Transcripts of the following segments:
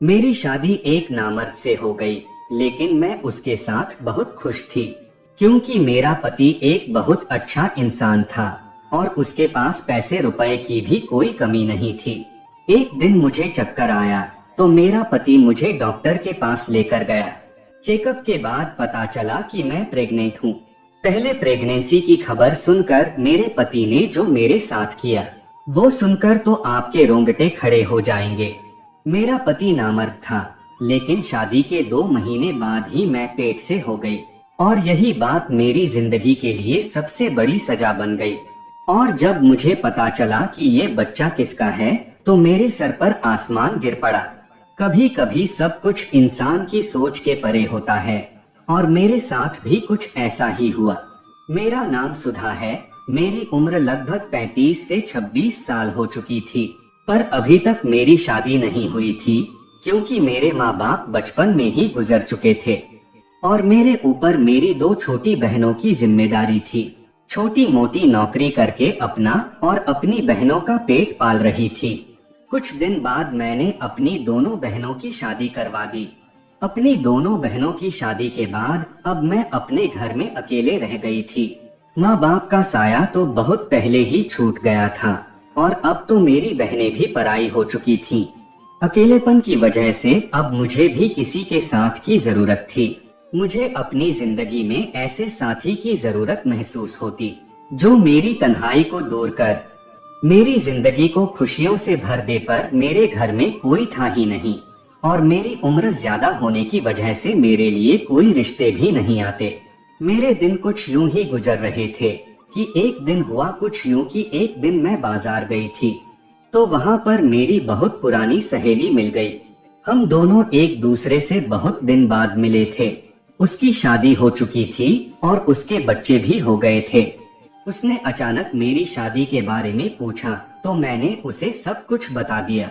मेरी शादी एक नामर्द से हो गई, लेकिन मैं उसके साथ बहुत खुश थी, क्योंकि मेरा पति एक बहुत अच्छा इंसान था और उसके पास पैसे रुपए की भी कोई कमी नहीं थी। एक दिन मुझे चक्कर आया तो मेरा पति मुझे डॉक्टर के पास लेकर गया। चेकअप के बाद पता चला कि मैं प्रेग्नेंट हूँ। पहले प्रेगनेंसी की खबर सुनकर मेरे पति ने जो मेरे साथ किया, वो सुनकर तो आपके रोंगटे खड़े हो जाएंगे। मेरा पति नामर्द था, लेकिन शादी के 2 महीने बाद ही मैं पेट से हो गई और यही बात मेरी जिंदगी के लिए सबसे बड़ी सजा बन गई। और जब मुझे पता चला कि ये बच्चा किसका है, तो मेरे सर पर आसमान गिर पड़ा। कभी कभी सब कुछ इंसान की सोच के परे होता है और मेरे साथ भी कुछ ऐसा ही हुआ। मेरा नाम सुधा है। मेरी उम्र लगभग 35 से 26 साल हो चुकी थी, पर अभी तक मेरी शादी नहीं हुई थी, क्योंकि मेरे माँ बाप बचपन में ही गुजर चुके थे और मेरे ऊपर मेरी 2 छोटी बहनों की जिम्मेदारी थी। छोटी मोटी नौकरी करके अपना और अपनी बहनों का पेट पाल रही थी। कुछ दिन बाद मैंने अपनी दोनों बहनों की शादी करवा दी। अपनी दोनों बहनों की शादी के बाद अब मैं अपने घर में अकेले रह गई थी। माँ बाप का साया तो बहुत पहले ही छूट गया था और अब तो मेरी बहनें भी पराई हो चुकी थीं। अकेलेपन की वजह से अब मुझे भी किसी के साथ की जरूरत थी। मुझे अपनी जिंदगी में ऐसे साथी की जरूरत महसूस होती, जो मेरी तन्हाई को दूर कर मेरी जिंदगी को खुशियों से भर दे। पर मेरे घर में कोई था ही नहीं और मेरी उम्र ज्यादा होने की वजह से मेरे लिए कोई रिश्ते भी नहीं आते। मेरे दिन कुछ यूं ही गुजर रहे थे कि एक दिन हुआ कुछ यूं कि एक दिन मैं बाजार गई थी, तो वहाँ पर मेरी बहुत पुरानी सहेली मिल गई। हम दोनों एक दूसरे से बहुत दिन बाद मिले थे। उसकी शादी हो चुकी थी और उसके बच्चे भी हो गए थे। उसने अचानक मेरी शादी के बारे में पूछा तो मैंने उसे सब कुछ बता दिया।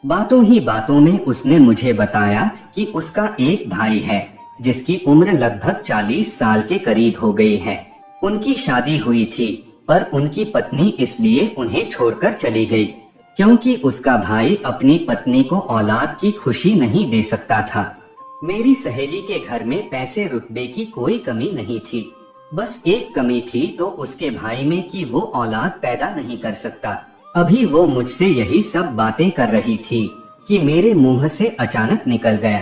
बातों ही बातों में उसने मुझे बताया कि उसका एक भाई है, जिसकी उम्र लगभग 40 साल के करीब हो गई है। उनकी शादी हुई थी, पर उनकी पत्नी इसलिए उन्हें छोड़कर चली गई, क्योंकि उसका भाई अपनी पत्नी को औलाद की खुशी नहीं दे सकता था। मेरी सहेली के घर में पैसे रुपए की कोई कमी नहीं थी, बस एक कमी थी तो उसके भाई में कि वो औलाद पैदा नहीं कर सकता। अभी वो मुझसे यही सब बातें कर रही थी कि मेरे मुंह से अचानक निकल गया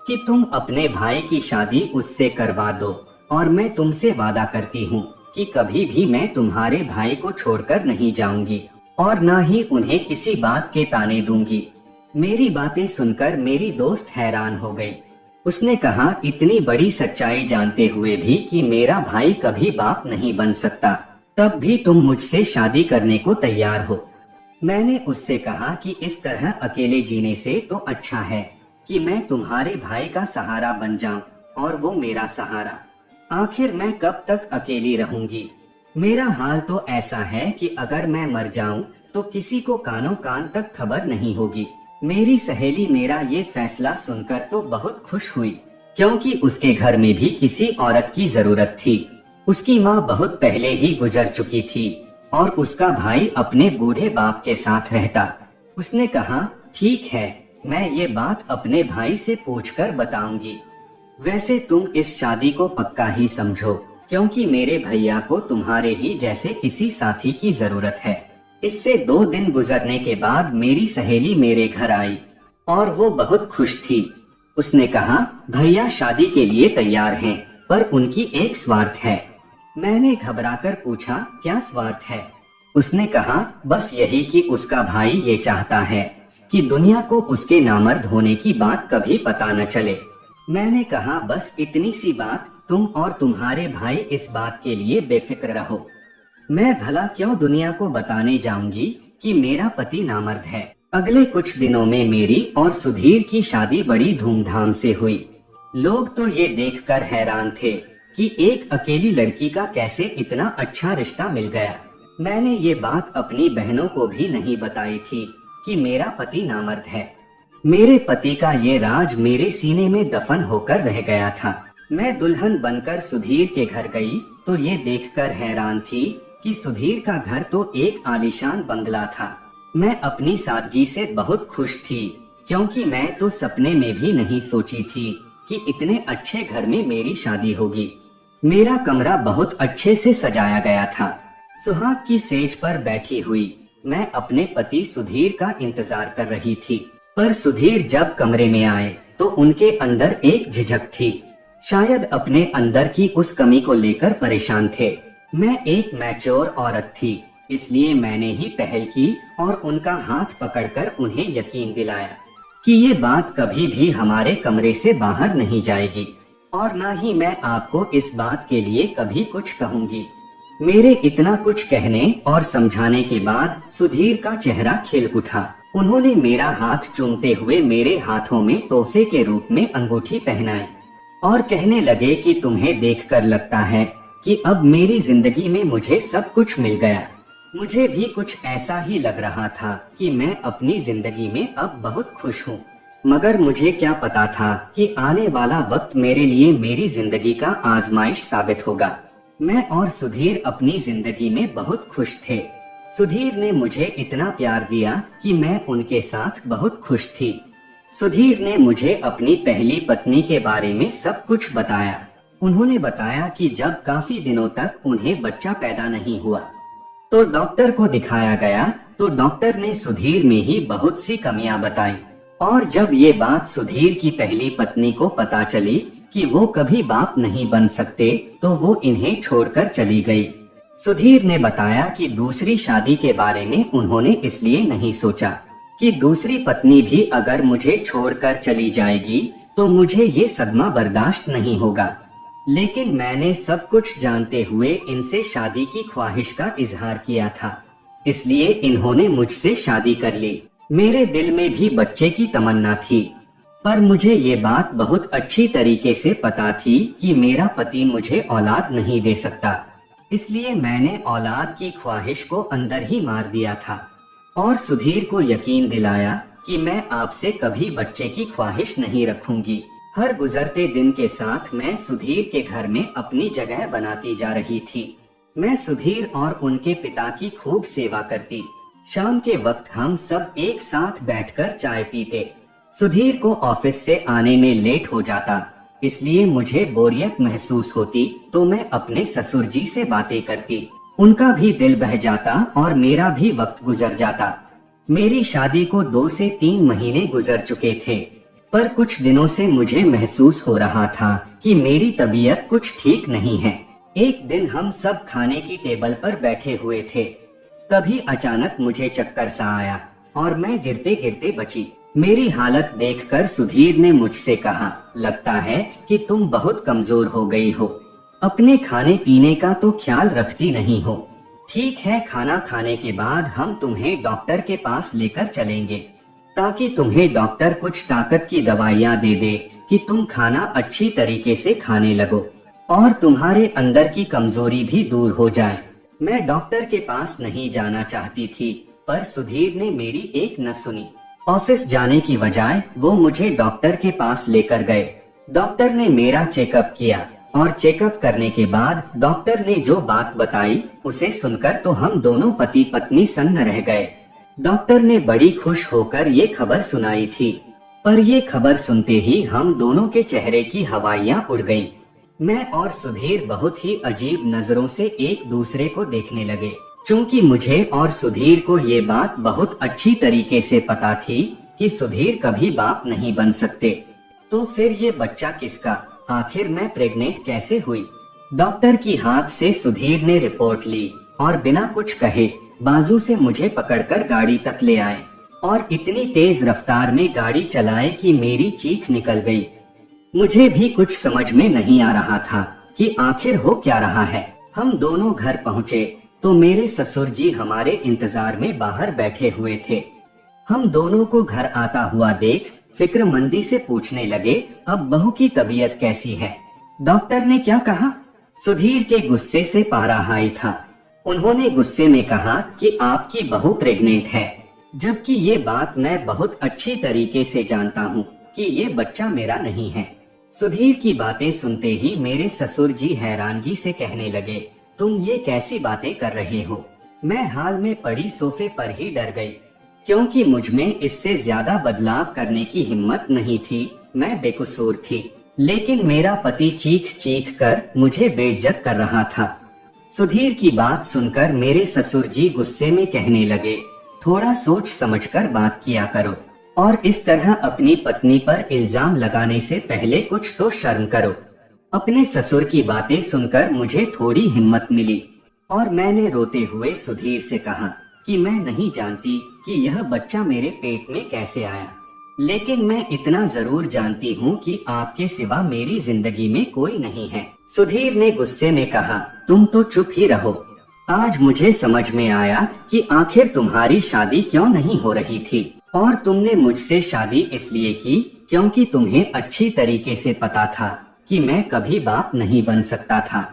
कि तुम अपने भाई की शादी उससे करवा दो और मैं तुमसे वादा करती हूँ कि कभी भी मैं तुम्हारे भाई को छोड़कर नहीं जाऊंगी और ना ही उन्हें किसी बात के ताने दूंगी। मेरी बातें सुनकर मेरी दोस्त हैरान हो गई। उसने कहा, इतनी बड़ी सच्चाई जानते हुए भी कि मेरा भाई कभी बाप नहीं बन सकता, तब भी तुम मुझसे शादी करने को तैयार हो। मैंने उससे कहा कि इस तरह अकेले जीने से तो अच्छा है कि मैं तुम्हारे भाई का सहारा बन जाऊं और वो मेरा सहारा। आखिर मैं कब तक अकेली रहूंगी? मेरा हाल तो ऐसा है कि अगर मैं मर जाऊं तो किसी को कानों कान तक खबर नहीं होगी। मेरी सहेली मेरा ये फैसला सुनकर तो बहुत खुश हुई, क्योंकि उसके घर में भी किसी औरत की जरूरत थी। उसकी माँ बहुत पहले ही गुजर चुकी थी और उसका भाई अपने बूढ़े बाप के साथ रहता। उसने कहा, ठीक है, मैं ये बात अपने भाई से पूछकर बताऊंगी। वैसे तुम इस शादी को पक्का ही समझो, क्योंकि मेरे भैया को तुम्हारे ही जैसे किसी साथी की जरूरत है। इससे 2 दिन गुजरने के बाद मेरी सहेली मेरे घर आई और वो बहुत खुश थी। उसने कहा, भैया शादी के लिए तैयार हैं, पर उनकी एक स्वार्थ है। मैंने घबराकर पूछा, क्या स्वार्थ है? उसने कहा, बस यही कि उसका भाई ये चाहता है कि दुनिया को उसके नामर्द होने की बात कभी पता न चले। मैंने कहा, बस इतनी सी बात, तुम और तुम्हारे भाई इस बात के लिए बेफिक्र रहो। मैं भला क्यों दुनिया को बताने जाऊंगी कि मेरा पति नामर्द है। अगले कुछ दिनों में मेरी और सुधीर की शादी बड़ी धूमधाम से हुई। लोग तो ये देखकर हैरान थे कि एक अकेली लड़की का कैसे इतना अच्छा रिश्ता मिल गया। मैंने ये बात अपनी बहनों को भी नहीं बताई थी कि मेरा पति नामर्द है। मेरे पति का ये राज मेरे सीने में दफन होकर रह गया था। मैं दुल्हन बनकर सुधीर के घर गई तो ये देखकर हैरान थी कि सुधीर का घर तो एक आलीशान बंगला था। मैं अपनी सादगी से बहुत खुश थी क्योंकि मैं तो सपने में भी नहीं सोची थी कि इतने अच्छे घर में मेरी शादी होगी। मेरा कमरा बहुत अच्छे से सजाया गया था। सुहाग की सेज पर बैठी हुई मैं अपने पति सुधीर का इंतजार कर रही थी, पर सुधीर जब कमरे में आए तो उनके अंदर एक झिझक थी। शायद अपने अंदर की उस कमी को लेकर परेशान थे। मैं एक मैच्योर औरत थी, इसलिए मैंने ही पहल की और उनका हाथ पकड़कर उन्हें यकीन दिलाया कि ये बात कभी भी हमारे कमरे से बाहर नहीं जाएगी और ना ही मैं आपको इस बात के लिए कभी कुछ कहूंगी। मेरे इतना कुछ कहने और समझाने के बाद सुधीर का चेहरा खिल उठा। उन्होंने मेरा हाथ चूमते हुए मेरे हाथों में तोहफे के रूप में अंगूठी पहनाई और कहने लगे कि तुम्हें देखकर लगता है कि अब मेरी जिंदगी में मुझे सब कुछ मिल गया। मुझे भी कुछ ऐसा ही लग रहा था कि मैं अपनी जिंदगी में अब बहुत खुश हूँ, मगर मुझे क्या पता था कि आने वाला वक्त मेरे लिए मेरी जिंदगी का आजमाइश साबित होगा। मैं और सुधीर अपनी जिंदगी में बहुत खुश थे। सुधीर ने मुझे इतना प्यार दिया कि मैं उनके साथ बहुत खुश थी। सुधीर ने मुझे अपनी पहली पत्नी के बारे में सब कुछ बताया। उन्होंने बताया कि जब काफी दिनों तक उन्हें बच्चा पैदा नहीं हुआ तो डॉक्टर को दिखाया गया, तो डॉक्टर ने सुधीर में ही बहुत सी कमियां बताई। और जब ये बात सुधीर की पहली पत्नी को पता चली कि वो कभी बाप नहीं बन सकते, तो वो इन्हें छोड़कर चली गई। सुधीर ने बताया कि दूसरी शादी के बारे में उन्होंने इसलिए नहीं सोचा कि दूसरी पत्नी भी अगर मुझे छोड़कर चली जाएगी तो मुझे ये सदमा बर्दाश्त नहीं होगा। लेकिन मैंने सब कुछ जानते हुए इनसे शादी की ख्वाहिश का इजहार किया था, इसलिए इन्होंने मुझसे शादी कर ली। मेरे दिल में भी बच्चे की तमन्ना थी, पर मुझे ये बात बहुत अच्छी तरीके से पता थी कि मेरा पति मुझे औलाद नहीं दे सकता, इसलिए मैंने औलाद की ख्वाहिश को अंदर ही मार दिया था और सुधीर को यकीन दिलाया कि मैं आपसे कभी बच्चे की ख्वाहिश नहीं रखूंगी। हर गुजरते दिन के साथ मैं सुधीर के घर में अपनी जगह बनाती जा रही थी। मैं सुधीर और उनके पिता की खूब सेवा करती। शाम के वक्त हम सब एक साथ बैठकर चाय पीते। सुधीर को ऑफिस से आने में लेट हो जाता, इसलिए मुझे बोरियत महसूस होती, तो मैं अपने ससुर जी से बातें करती। उनका भी दिल बह जाता और मेरा भी वक्त गुजर जाता। मेरी शादी को 2 से 3 महीने गुजर चुके थे, पर कुछ दिनों से मुझे महसूस हो रहा था कि मेरी तबीयत कुछ ठीक नहीं है। एक दिन हम सब खाने की टेबल पर बैठे हुए थे, तभी अचानक मुझे चक्कर सा आया और मैं गिरते गिरते बची। मेरी हालत देखकर सुधीर ने मुझसे कहा, लगता है कि तुम बहुत कमजोर हो गई हो, अपने खाने पीने का तो ख्याल रखती नहीं हो। ठीक है, खाना खाने के बाद हम तुम्हें डॉक्टर के पास लेकर चलेंगे, ताकि तुम्हें डॉक्टर कुछ ताकत की दवाइयाँ दे दे कि तुम खाना अच्छी तरीके से खाने लगो और तुम्हारे अंदर की कमजोरी भी दूर हो जाए। मैं डॉक्टर के पास नहीं जाना चाहती थी, पर सुधीर ने मेरी एक न सुनी। ऑफिस जाने की बजाय वो मुझे डॉक्टर के पास लेकर गए। डॉक्टर ने मेरा चेकअप किया और चेकअप करने के बाद डॉक्टर ने जो बात बताई उसे सुनकर तो हम दोनों पति पत्नी सन्न रह गए। डॉक्टर ने बड़ी खुश होकर ये खबर सुनाई थी, पर ये खबर सुनते ही हम दोनों के चेहरे की हवाइयां उड़ गईं। मैं और सुधीर बहुत ही अजीब नजरों से एक दूसरे को देखने लगे। चूंकि मुझे और सुधीर को ये बात बहुत अच्छी तरीके से पता थी कि सुधीर कभी बाप नहीं बन सकते, तो फिर ये बच्चा किसका? आखिर मैं प्रेग्नेंट कैसे हुई? डॉक्टर की हाथ से सुधीर ने रिपोर्ट ली और बिना कुछ कहे बाजू से मुझे पकड़कर गाड़ी तक ले आए और इतनी तेज रफ्तार में गाड़ी चलाए कि मेरी चीख निकल गई। मुझे भी कुछ समझ में नहीं आ रहा था कि आखिर हो क्या रहा है। हम दोनों घर पहुँचे तो मेरे ससुर जी हमारे इंतजार में बाहर बैठे हुए थे। हम दोनों को घर आता हुआ देख फिक्रमंदी से पूछने लगे, अब बहू की तबीयत कैसी है? डॉक्टर ने क्या कहा? सुधीर के गुस्से से पारा हाई था। उन्होंने गुस्से में कहा कि आपकी बहू प्रेग्नेंट है, जबकि ये बात मैं बहुत अच्छी तरीके से जानता हूँ कि ये बच्चा मेरा नहीं है। सुधीर की बातें सुनते ही मेरे ससुर जी हैरानगी से कहने लगे, तुम ये कैसी बातें कर रहे हो? मैं हाल में पड़ी सोफे पर ही डर गई। क्योंकि मुझ में इससे ज्यादा बदलाव करने की हिम्मत नहीं थी। मैं बेकसूर थी, लेकिन मेरा पति चीख चीख कर मुझे बेइज्जत कर रहा था। सुधीर की बात सुनकर मेरे ससुर जी गुस्से में कहने लगे, थोड़ा सोच समझकर बात किया करो और इस तरह अपनी पत्नी पर इल्जाम लगाने से पहले कुछ तो शर्म करो। अपने ससुर की बातें सुनकर मुझे थोड़ी हिम्मत मिली और मैंने रोते हुए सुधीर से कहा कि मैं नहीं जानती कि यह बच्चा मेरे पेट में कैसे आया, लेकिन मैं इतना जरूर जानती हूँ कि आपके सिवा मेरी जिंदगी में कोई नहीं है। सुधीर ने गुस्से में कहा, तुम तो चुप ही रहो। आज मुझे समझ में आया कि आखिर तुम्हारी शादी क्यों नहीं हो रही थी और तुमने मुझसे शादी इसलिए की क्योंकि तुम्हें अच्छी तरीके से पता था कि मैं कभी बाप नहीं बन सकता था।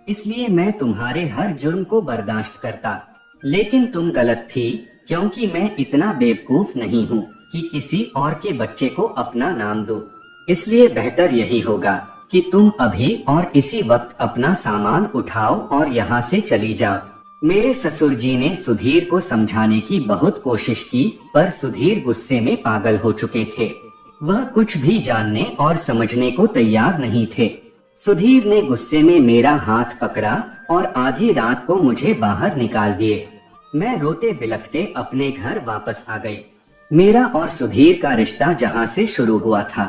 इसलिए मैं तुम्हारे हर जुर्म को बर्दाश्त करता, लेकिन तुम गलत थी क्योंकि मैं इतना बेवकूफ नहीं हूँ कि किसी और के बच्चे को अपना नाम दो। इसलिए बेहतर यही होगा कि तुम अभी और इसी वक्त अपना सामान उठाओ और यहाँ से चली जाओ। मेरे ससुर जी ने सुधीर को समझाने की बहुत कोशिश की, पर सुधीर गुस्से में पागल हो चुके थे। वह कुछ भी जानने और समझने को तैयार नहीं थे। सुधीर ने गुस्से में मेरा हाथ पकड़ा और आधी रात को मुझे बाहर निकाल दिए। मैं रोते बिलखते अपने घर वापस आ गई। मेरा और सुधीर का रिश्ता जहाँ से शुरू हुआ था,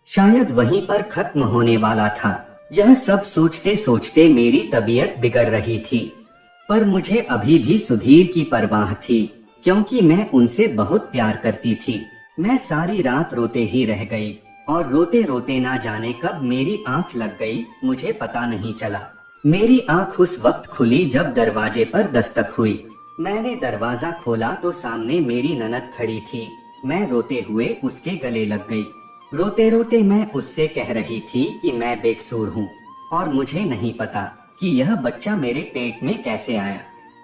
शायद वहीं पर खत्म होने वाला था। यह सब सोचते सोचते मेरी तबीयत बिगड़ रही थी, पर मुझे अभी भी सुधीर की परवाह थी क्योंकि मैं उनसे बहुत प्यार करती थी। मैं सारी रात रोते ही रह गई और रोते रोते ना जाने कब मेरी आंख लग गई, मुझे पता नहीं चला। मेरी आंख उस वक्त खुली जब दरवाजे पर दस्तक हुई। मैंने दरवाजा खोला तो सामने मेरी ननद खड़ी थी। मैं रोते हुए उसके गले लग गई। रोते रोते मैं उससे कह रही थी कि मैं बेकसूर हूँ और मुझे नहीं पता कि यह बच्चा मेरे पेट में कैसे आया।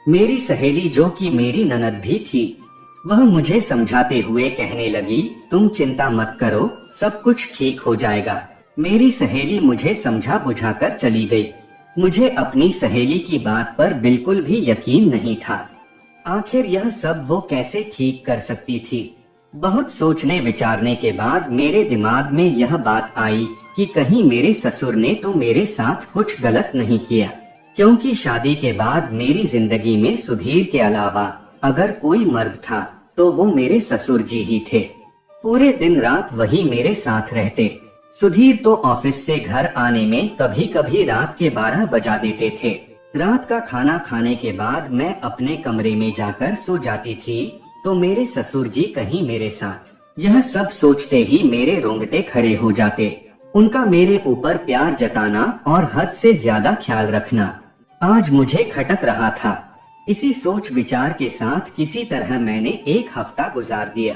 मेरी सहेली, जो कि मेरी ननद भी थी, वह मुझे समझाते हुए कहने लगी, तुम चिंता मत करो, सब कुछ ठीक हो जाएगा। मेरी सहेली मुझे समझा बुझाकर चली गई। मुझे अपनी सहेली की बात पर बिल्कुल भी यकीन नहीं था। आखिर यह सब वो कैसे ठीक कर सकती थी। बहुत सोचने विचारने के बाद मेरे दिमाग में यह बात आई कि कहीं मेरे ससुर ने तो मेरे साथ कुछ गलत नहीं किया, क्योंकि शादी के बाद मेरी जिंदगी में सुधीर के अलावा अगर कोई मर्द था तो वो मेरे ससुर जी ही थे। पूरे दिन रात वही मेरे साथ रहते। सुधीर तो ऑफिस से घर आने में कभी कभी रात के 12 बजा देते थे। रात का खाना खाने के बाद मैं अपने कमरे में जाकर सो जाती थी तो मेरे ससुर जी कहीं मेरे साथ। यह सब सोचते ही मेरे रोंगटे खड़े हो जाते। उनका मेरे ऊपर प्यार जताना और हद से ज्यादा ख्याल रखना आज मुझे खटक रहा था। इसी सोच विचार के साथ किसी तरह मैंने एक हफ्ता गुजार दिया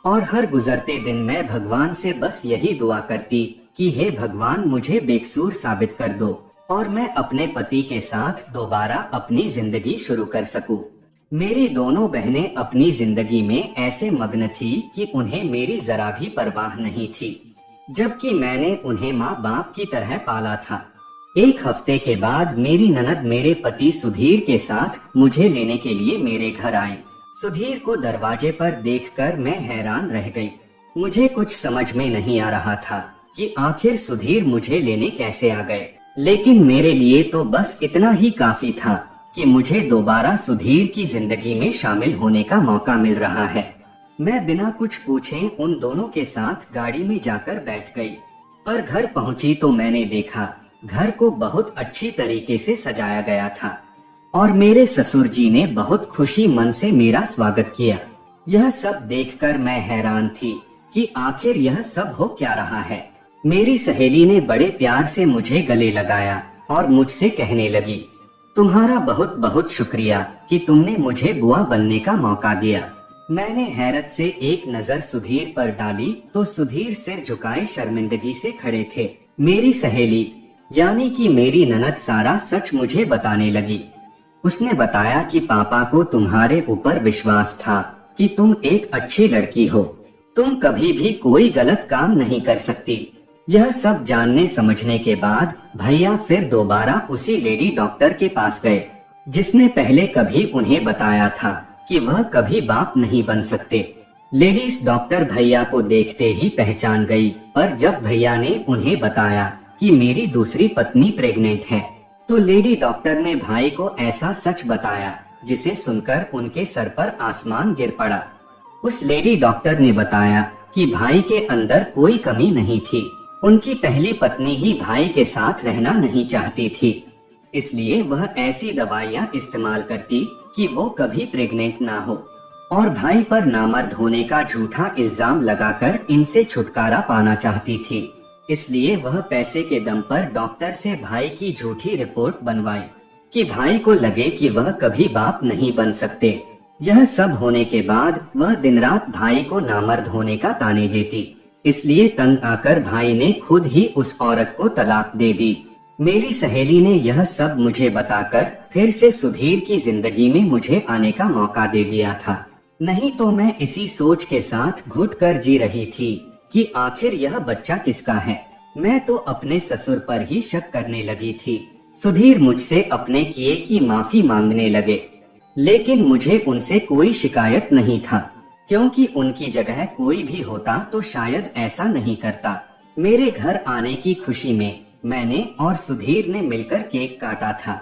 और हर गुजरते दिन मैं भगवान से बस यही दुआ करती कि हे भगवान, मुझे बेकसूर साबित कर दो और मैं अपने पति के साथ दोबारा अपनी जिंदगी शुरू कर सकूं। मेरी दोनों बहनें अपनी जिंदगी में ऐसे मग्न थी कि उन्हें मेरी जरा भी परवाह नहीं थी, जबकि मैंने उन्हें माँ बाप की तरह पाला था। एक हफ्ते के बाद मेरी ननद मेरे पति सुधीर के साथ मुझे लेने के लिए मेरे घर आई। सुधीर को दरवाजे पर देखकर मैं हैरान रह गई। मुझे कुछ समझ में नहीं आ रहा था कि आखिर सुधीर मुझे लेने कैसे आ गए, लेकिन मेरे लिए तो बस इतना ही काफी था कि मुझे दोबारा सुधीर की जिंदगी में शामिल होने का मौका मिल रहा है। मैं बिना कुछ पूछे उन दोनों के साथ गाड़ी में जाकर बैठ गई, पर घर पहुंची तो मैंने देखा घर को बहुत अच्छी तरीके से सजाया गया था और मेरे ससुर जी ने बहुत खुशी मन से मेरा स्वागत किया। यह सब देखकर मैं हैरान थी कि आखिर यह सब हो क्या रहा है। मेरी सहेली ने बड़े प्यार से मुझे गले लगाया और मुझसे कहने लगी, तुम्हारा बहुत बहुत शुक्रिया कि तुमने मुझे बुआ बनने का मौका दिया। मैंने हैरत से एक नजर सुधीर पर डाली तो सुधीर सिर झुकाए शर्मिंदगी से खड़े थे। मेरी सहेली यानी कि मेरी ननद सारा सच मुझे बताने लगी। उसने बताया कि पापा को तुम्हारे ऊपर विश्वास था कि तुम एक अच्छी लड़की हो, तुम कभी भी कोई गलत काम नहीं कर सकती। यह सब जानने समझने के बाद भैया फिर दोबारा उसी लेडी डॉक्टर के पास गए जिसने पहले कभी उन्हें बताया था कि वह कभी बाप नहीं बन सकते। लेडीज डॉक्टर भैया को देखते ही पहचान गई, पर जब भैया ने उन्हें बताया कि मेरी दूसरी पत्नी प्रेग्नेंट है, तो लेडी डॉक्टर ने भाई को ऐसा सच बताया जिसे सुनकर उनके सर पर आसमान गिर पड़ा। उस लेडी डॉक्टर ने बताया कि भाई के अंदर कोई कमी नहीं थी। उनकी पहली पत्नी ही भाई के साथ रहना नहीं चाहती थी, इसलिए वह ऐसी दवाइयाँ इस्तेमाल करती कि वो कभी प्रेग्नेंट ना हो, और भाई पर नामर्द होने का झूठा इल्जाम लगाकर इनसे छुटकारा पाना चाहती थी। इसलिए वह पैसे के दम पर डॉक्टर से भाई की झूठी रिपोर्ट बनवाई कि भाई को लगे कि वह कभी बाप नहीं बन सकते। यह सब होने के बाद वह दिन रात भाई को नामर्द होने का ताने देती। इसलिए तंग आकर भाई ने खुद ही उस औरत को तलाक दे दी। मेरी सहेली ने यह सब मुझे बताकर फिर से सुधीर की जिंदगी में मुझे आने का मौका दे दिया था। नहीं तो मैं इसी सोच के साथ घुट कर जी रही थी कि आखिर यह बच्चा किसका है। मैं तो अपने ससुर पर ही शक करने लगी थी। सुधीर मुझसे अपने किए की माफी मांगने लगे, लेकिन मुझे उनसे कोई शिकायत नहीं था, क्योंकि उनकी जगह कोई भी होता तो शायद ऐसा नहीं करता। मेरे घर आने की खुशी में मैंने और सुधीर ने मिलकर केक काटा था,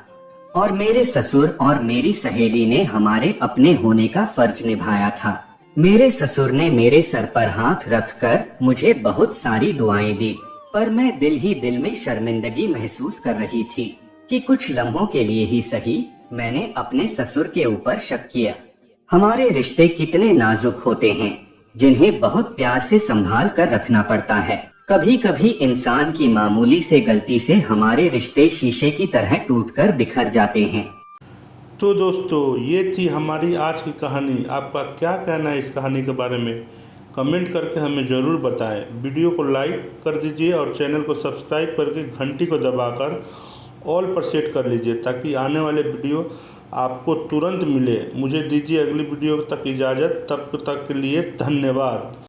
और मेरे ससुर और मेरी सहेली ने हमारे अपने होने का फर्ज निभाया था। मेरे ससुर ने मेरे सर पर हाथ रखकर मुझे बहुत सारी दुआएं दी, पर मैं दिल ही दिल में शर्मिंदगी महसूस कर रही थी कि कुछ लम्हों के लिए ही सही मैंने अपने ससुर के ऊपर शक किया। हमारे रिश्ते कितने नाजुक होते हैं, जिन्हें बहुत प्यार से संभाल कर रखना पड़ता है। कभी कभी इंसान की मामूली से गलती से हमारे रिश्ते शीशे की तरह टूटकर बिखर जाते हैं। तो दोस्तों, ये थी हमारी आज की कहानी। आपका क्या कहना है इस कहानी के बारे में? कमेंट करके हमें ज़रूर बताएं। वीडियो को लाइक कर दीजिए और चैनल को सब्सक्राइब करके घंटी को दबाकर ऑल पर सेट कर लीजिए, ताकि आने वाले वीडियो आपको तुरंत मिले। मुझे दीजिए अगली वीडियो तक इजाज़त। तब तक के लिए धन्यवाद।